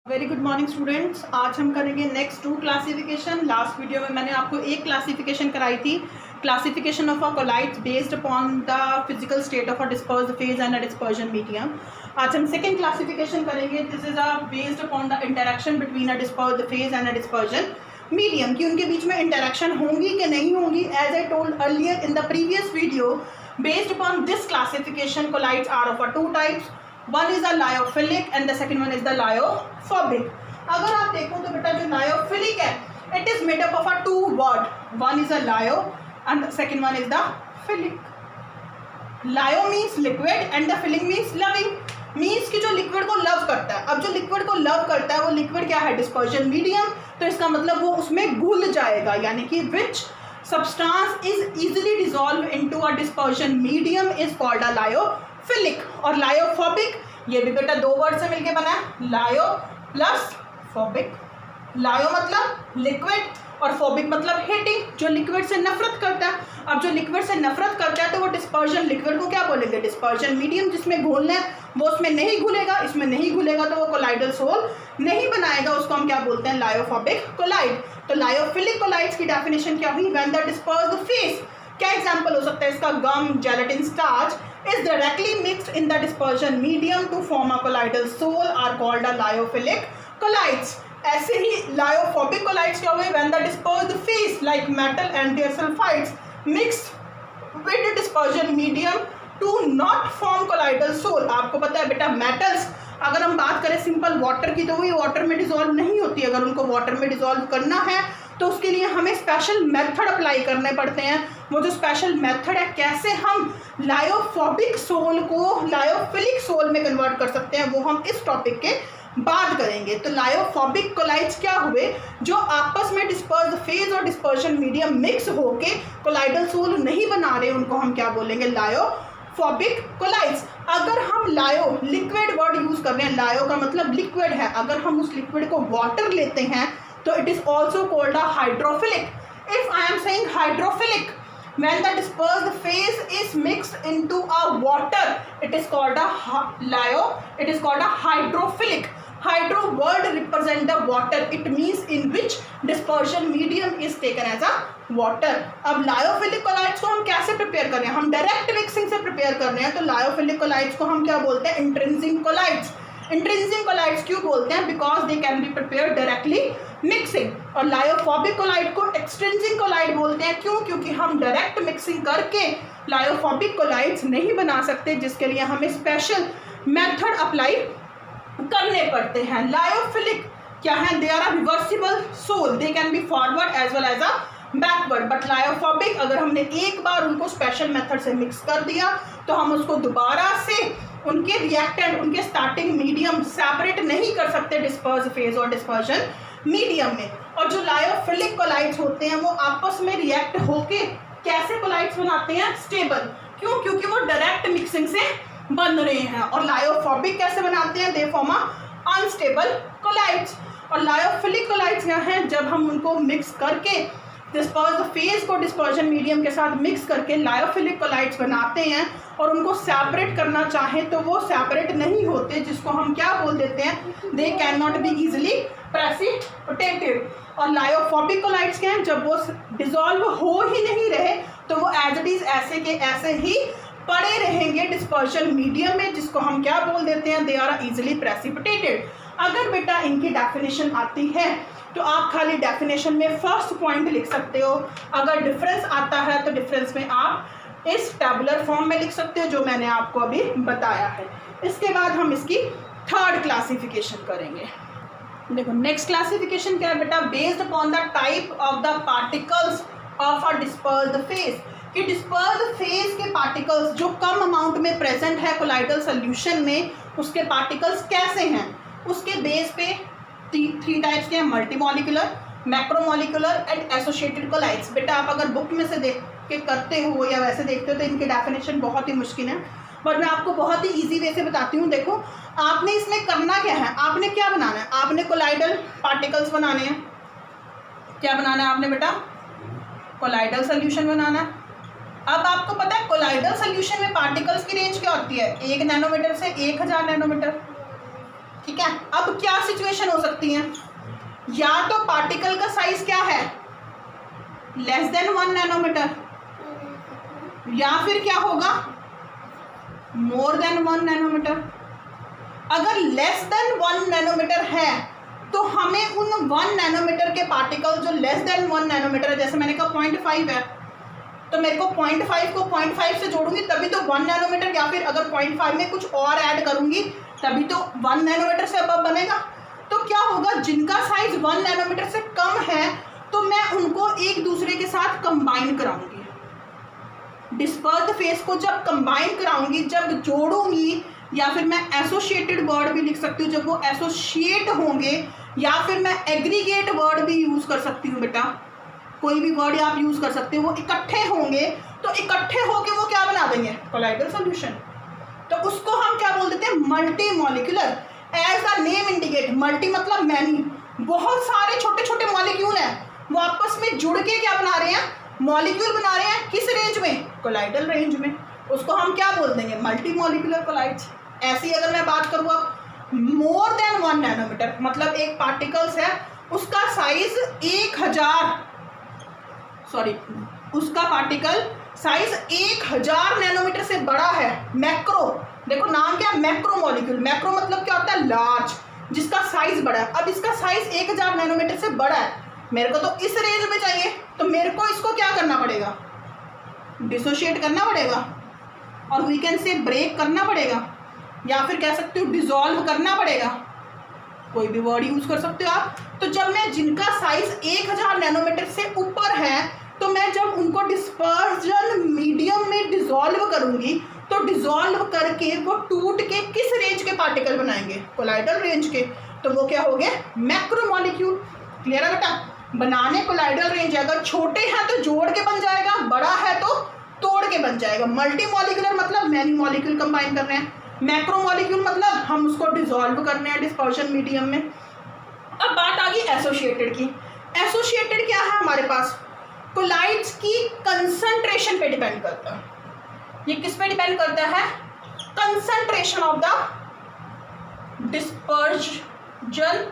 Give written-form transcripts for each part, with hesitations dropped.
Very good morning students. आज हम करेंगे नेक्स्ट 2 क्लासिफिकेशन। लास्ट वीडियो में मैंने आपको एक क्लासिफिकेशन कराई थी, classification of a colloids based upon the physical state of a dispersed phase and a dispersion medium. आज हम सेकेंड क्लासिफिकेशन करेंगे। This is a based upon the interaction between a dispersed phase and a dispersion medium, कि उनके बीच में interaction होंगी कि नहीं होंगी। As I told earlier in the previous video, based upon this classification colloids are of two types. One is the lyophilic and the second one is the lyophobic. अगर आप देखो तो बेटा जो lyophilic है, it is made up of a two word. One is a lyo and the second one is the philic. Lyo means liquid and the philic means loving. Means कि जो liquid को लव करता है। अब जो liquid को love करता है वो लिक्विड क्या है? Dispersion medium. तो इसका मतलब वो उसमें घुल जाएगा, यानी कि विच substance is easily dissolved into a dispersion medium is called a lyophilic। और lyophobic ये भी बेटा दो वर्ड से मिलके बना है, lyo प्लस phobic। lyo मतलब लिक्विड और phobic मतलब हीटिंग, जो लिक्विड से नफरत करता है। अब जो लिक्विड से नफरत करता है तो वो डिस्पर्जन लिक्विड को क्या बोलेंगे? Dispersion medium. जिसमें घोलना है वो उसमें नहीं घुलेगा, इसमें नहीं घुलेगा तो वो कोलाइडल सोल नहीं बनाएगा, उसको हम क्या बोलते हैं? Lyophobic colloid. तो लायोफिलिक कोलाइड्स की डेफिनेशन क्या हुई? व्हेन द डिस्पर्स्ड फेज, क्या एग्जांपल हो सकता है इसका? Gum, gelatin, starch is directly mixed in the dispersion medium to form a colloidal sol are called a lyophilic colloids. ऐसे ही लायोफोबिक कोलाइड्स क्या हुए? When the dispersed phase like metal and their sulphides mixed with dispersion medium to not form colloidal sol. आपको पता है बेटा metals, अगर हम बात करें सिंपल वाटर की तो वो वाटर में डिसॉल्व नहीं होती। अगर उनको वाटर में डिसॉल्व करना है तो उसके लिए हमें स्पेशल मेथड अप्लाई करने पड़ते हैं। वो जो स्पेशल मेथड है, कैसे हम लायोफोबिक सोल को लायोफिलिक सोल में कन्वर्ट कर सकते हैं, वो हम इस टॉपिक के बात करेंगे। तो लायोफोबिक कोलाइड्स क्या हुए? जो आपस में डिस्पर्स्ड फेज और डिस्पर्जन मीडियम मिक्स होके कोलाइडल सोल नहीं बना रहे, उनको हम क्या बोलेंगे? Lyophobic colloids. अगर हम लायो लिक्विड वर्ड यूज कर रहे हैं, लायो का मतलब लिक्विड है, अगर हम उस लिक्विड को वाटर लेते हैं तो it is also called a hydrophilic. If I am saying hydrophilic, when the dispersed phase is mixed into a water, it is called a lyo, it is called a hydrophilic. Hydro word represent the water, it means in which dispersion medium is taken as a water. अब lyophilic collides को हम कैसे prepare कर रहे हैं? हम direct mixing से prepare कर रहे हैं, तो लायोफिलिक कोलाइड्स को हम क्या बोलते हैं? Intrinsic collides. इंट्रिंसिक कोलाइड्स क्यों बोलते हैं? Because they can be prepare directly mixing. और लायोफोबिक कोलाइड को एक्सट्रिंसिक कोलाइड बोलते हैं। क्यों? क्योंकि हम डायरेक्ट मिक्सिंग करके लायोफोबिक कोलाइड्स नहीं बना सकते, जिसके लिए हमें स्पेशल मेथड अप्लाई करने पड़ते हैं। लायोफिलिक क्या है? They are a reversible sol, they can be forward as well as a backward. But lyophobic अगर हमने एक बार उनको स्पेशल मेथड से मिक्स कर दिया तो हम उसको दोबारा से उनके रिएक्टेंट, उनके स्टार्टिंग मीडियम सेपरेट नहीं कर सकते डिस्पर्स फेज और डिस्पर्जन मीडियम में। और जो लायोफिलिक कोलाइड्स होते हैं वो आपस में रिएक्ट होके कैसे कोलाइड्स बनाते हैं? स्टेबल। क्यों? क्योंकि वो डायरेक्ट मिक्सिंग से बन रहे हैं। और लायोफोबिक कैसे बनाते हैं? They form a unstable colloids. और लायोफिलिक कोलाइड्स क्या हैं? जब हम उनको मिक्स करके डिस्पर्स्ड फेज को डिस्पर्जन मीडियम के साथ मिक्स करके लायोफिलिक कोलाइड्स बनाते हैं और उनको सेपरेट करना चाहें तो वो सेपरेट नहीं होते, जिसको हम क्या बोल देते हैं? They can not be easily precipitated. और लायोफोबिक कोलाइड्स क्या हैं? जब वो डिसॉल्व हो ही नहीं रहे तो वो एज इट इज ऐसे के ऐसे ही पड़े रहेंगे डिस्पर्जन मीडियम में, जिसको हम क्या बोल देते हैं? They are easily precipitated. अगर बेटा इनकी डेफिनेशन आती है तो आप खाली डेफिनेशन में फर्स्ट पॉइंट लिख सकते हो। अगर डिफरेंस आता है तो डिफरेंस में आप इस टेबुलर फॉर्म में लिख सकते हो, जो मैंने आपको अभी बताया है। इसके बाद हम इसकी थर्ड क्लासिफिकेशन करेंगे। देखो नेक्स्ट क्लासिफिकेशन क्या है बेटा? Based upon the type of the particles of a dispersed phase, कि डिस्पर्स्ड फेज के पार्टिकल्स जो कम अमाउंट में प्रेजेंट है कोलाइडल सोल्यूशन में, उसके पार्टिकल्स कैसे हैं, उसके बेस पे थ्री टाइप्स के हैं: मल्टीमॉलिक्यूलर, मैक्रोमॉलिक्यूलर एंड एसोसिएटेड कोलाइड्स। बेटा आप अगर बुक में से देख के करते हो या वैसे देखते हो तो इनकी डेफिनेशन बहुत ही मुश्किल है, बट मैं आपको बहुत ही इजी वे से बताती हूँ। देखो आपने इसमें करना क्या है, आपने क्या बनाना है? आपने कोलाइडल पार्टिकल्स बनाने हैं। क्या बनाना है आपने बेटा? कोलाइडल सोल्यूशन बनाना है। अब आपको पता है कोलाइडल सोल्यूशन में पार्टिकल्स की रेंज क्या होती है? 1 नैनोमीटर से 1000 नैनोमीटर। ठीक है, अब क्या सिचुएशन हो सकती है, या तो पार्टिकल का साइज क्या है लेस देन 1 नैनोमीटर, या फिर क्या होगा मोर देन 1 नैनोमीटर। अगर लेस देन 1 नैनोमीटर है तो हमें उन 1 नैनोमीटर के पार्टिकल जो लेस देन 1 नैनोमीटर है, जैसे मैंने कहा 0.5 है तो मेरे को 0.5 को 0.5 से जोड़ूंगी तभी तो 1 नैनोमीटर, या फिर अगर 0.5 में कुछ और ऐड करूंगी तभी तो 1 नैनोमीटर से अबव बनेगा। तो क्या होगा, जिनका साइज 1 नैनोमीटर से कम है तो मैं उनको एक दूसरे के साथ कंबाइन कराऊंगी। डिस्पर्स्ड फेस को जब कंबाइन कराऊंगी, जब जोड़ूंगी, या फिर मैं एसोसिएटेड वर्ड भी लिख सकती हूँ जब वो एसोसिएट होंगे, या फिर मैं एग्रीगेट वर्ड भी यूज़ कर सकती हूँ बेटा, कोई भी वर्ड आप यूज़ कर सकते हो। वो इकट्ठे होंगे तो इकट्ठे होके वो क्या बना देंगे कोलाइडल सॉल्यूशन। तो उसको हम क्या बोल देते हैं multi molecular. As the name indicate, multi मतलब मैनी, बहुत सारे छोटे छोटे मॉलिक्यूल हैं वो आपस में जुड़ के क्या बना रहे हैं मॉलिक्यूल बना रहे हैं, किस रेंज में कोलाइडल रेंज में। उसको हम क्या बोल देंगे मल्टी मॉलिक्यूलर कोलाइड्स। ऐसी अगर मैं बात करूँ अब मोर देन 1 नैनोमीटर, मतलब एक पार्टिकल्स है उसका साइज 1000 उसका पार्टिकल साइज 1000 नैनोमीटर से बड़ा है। मैक्रो, देखो नाम क्या है मैक्रो मॉलिक्यूल। मैक्रो मतलब क्या होता है लार्ज, जिसका साइज बड़ा है। अब इसका साइज 1000 नैनोमीटर से बड़ा है, मेरे को तो इस रेंज में चाहिए, तो मेरे को इसको क्या करना पड़ेगा डिसोशिएट करना पड़ेगा, और वी कैन से ब्रेक करना पड़ेगा, या फिर कह सकते हो डिसॉल्व करना पड़ेगा, कोई भी वर्ड यूज कर सकते हो आप। तो जब मैं जिनका साइज 1000 नैनोमीटर से ऊपर है तो मैं जब उनको डिस्पर्जन मीडियम में डिसॉल्व करूंगी तो डिसॉल्व करके वो टूट के किस रेंज के पार्टिकल बनाएंगे कोलाइडल रेंज के, तो वो क्या हो गए मैक्रो मॉलिक्यूल। क्लियर है बेटा, बनाने कोलाइडल रेंज, अगर छोटे हैं तो जोड़ के बन जाएगा, बड़ा है तो तोड़ के बन जाएगा। मल्टी मॉलिक्यूलर मतलब मैनी मॉलिक्यूल कंबाइन कर रहे हैं, मैक्रो मॉलिक्यूल मतलब हम उसको डिसॉल्व करने हैं डिस्पर्शन मीडियम में। अब बात आ गई एसोसिएटेड की। एसोसिएटेड क्या है हमारे पास, कोलाइड्स की कंसंट्रेशन पे डिपेंड करता है। ये किस पे डिपेंड करता है, concentration of the dispersion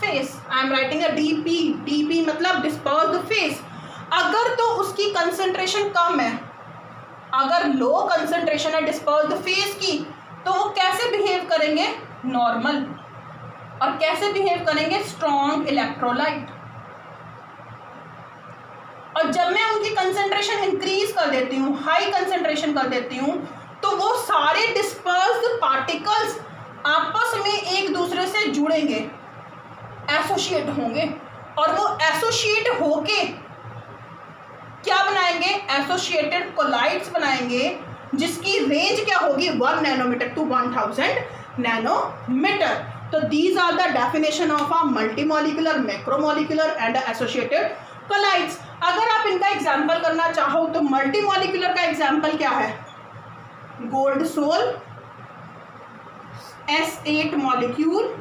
face. I am writing a DP, DP मतलब डिस्पर्स्ड फेस। अगर तो उसकी कंसंट्रेशन कम है, अगर लो कंसंट्रेशन है डिस्पर्स्ड फेस की, तो वो कैसे बिहेव करेंगे नॉर्मल, और कैसे बिहेव करेंगे स्ट्रॉन्ग इलेक्ट्रोलाइट। और जब मैं उनकी कंसंट्रेशन इंक्रीज कर देती हूँ, हाई कंसंट्रेशन कर देती हूँ, तो वो सारे डिस्पर्स्ड पार्टिकल्स आपस में एक दूसरे से जुड़ेंगे, एसोसिएट होंगे, और वो एसोसिएट होके क्या बनाएंगे एसोसिएटेड कोलाइड्स बनाएंगे, जिसकी रेंज क्या होगी 1 नैनोमीटर टू 1000 नैनोमीटर। तो these are the definition of a multimolecular, macromolecular and associated colloids. अगर आप इनका एग्जाम्पल करना चाहो तो मल्टीमॉलिक्यूलर का एग्जाम्पल क्या है, गोल्ड सोल S8 मॉलिक्यूल,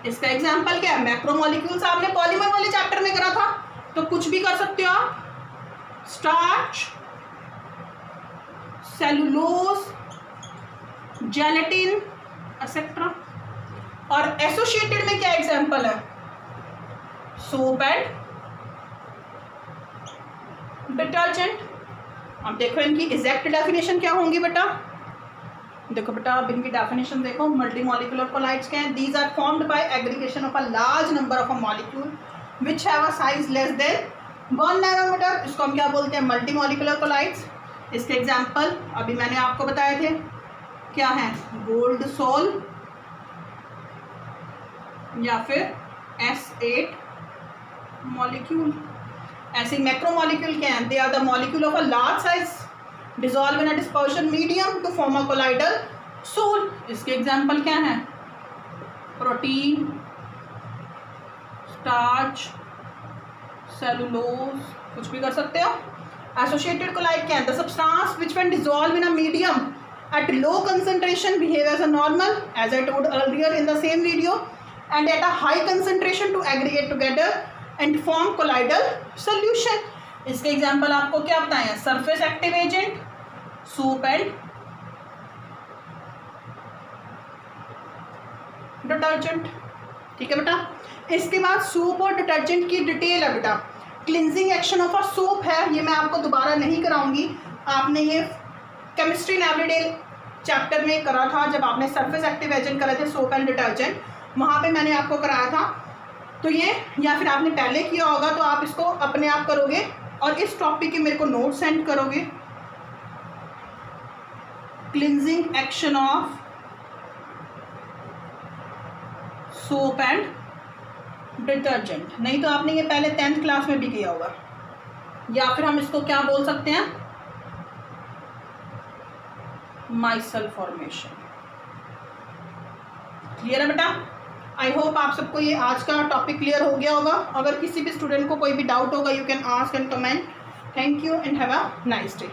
इसका एग्जाम्पल क्या है मैक्रोमॉलिक्यूल्स। आपने पॉलीमर वाले चैप्टर में करा था, तो कुछ भी कर सकते हो आप, स्टार्च, सेलुलोज, जेलेटिन एक्सेट्रा। और एसोसिएटेड में क्या एग्जाम्पल है, सोप एंड डिटर्जेंट। अब देखो इनकी एग्जैक्ट डेफिनेशन क्या होंगी बेटा, देखो बेटा अब इनकी डेफिनेशन देखो। मल्टी मॉलिक्यूलर कोलाइड्स क्या है, these are formed by aggregation of a large number of a molecule which have a size less than 1 nanometer. इसको हम क्या बोलते हैं मल्टी मॉलिक्यूलर कोलाइड्स। इसके एग्जाम्पल अभी मैंने आपको बताए थे, क्या है गोल्ड सोल या फिर S8 मॉलिक्यूल। ऐसे मैक्रोमॉलिक्यूल क्या हैं, they are the molecule of a large size dissolve in a dispersion medium to form a colloidal sol. इसके एग्जाम्पल क्या हैं, प्रोटीन, स्टार्च, सेलुलोज, कुछ भी कर सकते हो। एसोसिएटेड कोलाइड क्या है, the substance which when dissolve in a medium at low concentration behave as a normal, as I told earlier in the same video, and at a high concentration to aggregate together and form colloidal solution. इसके example आपको क्या बताएं, surface active agent, soap and detergent, ठीक है बेटा। इसके बाद soap और डिटर्जेंट की डिटेल है बेटा। Cleansing action of a soap है, ये मैं आपको दोबारा नहीं कराऊंगी, आपने ये केमिस्ट्री इन एवरीडे चैप्टर में करा था जब आपने सरफेस एक्टिव एजेंट करे थे सोप एंड डिटर्जेंट, वहाँ पे मैंने आपको कराया था। तो ये या फिर आपने पहले किया होगा तो आप इसको अपने आप करोगे और इस टॉपिक के मेरे को नोट सेंड करोगे। Cleansing action of soap and detergent, नहीं तो आपने ये पहले 10th क्लास में भी किया होगा, या फिर हम इसको क्या बोल सकते हैं, माइसेल फॉर्मेशन। क्लियर है बेटा? आई होप आप सबको ये आज का टॉपिक क्लियर हो गया होगा। अगर किसी भी स्टूडेंट को कोई भी डाउट होगा you can ask and comment. Thank you and have a nice day.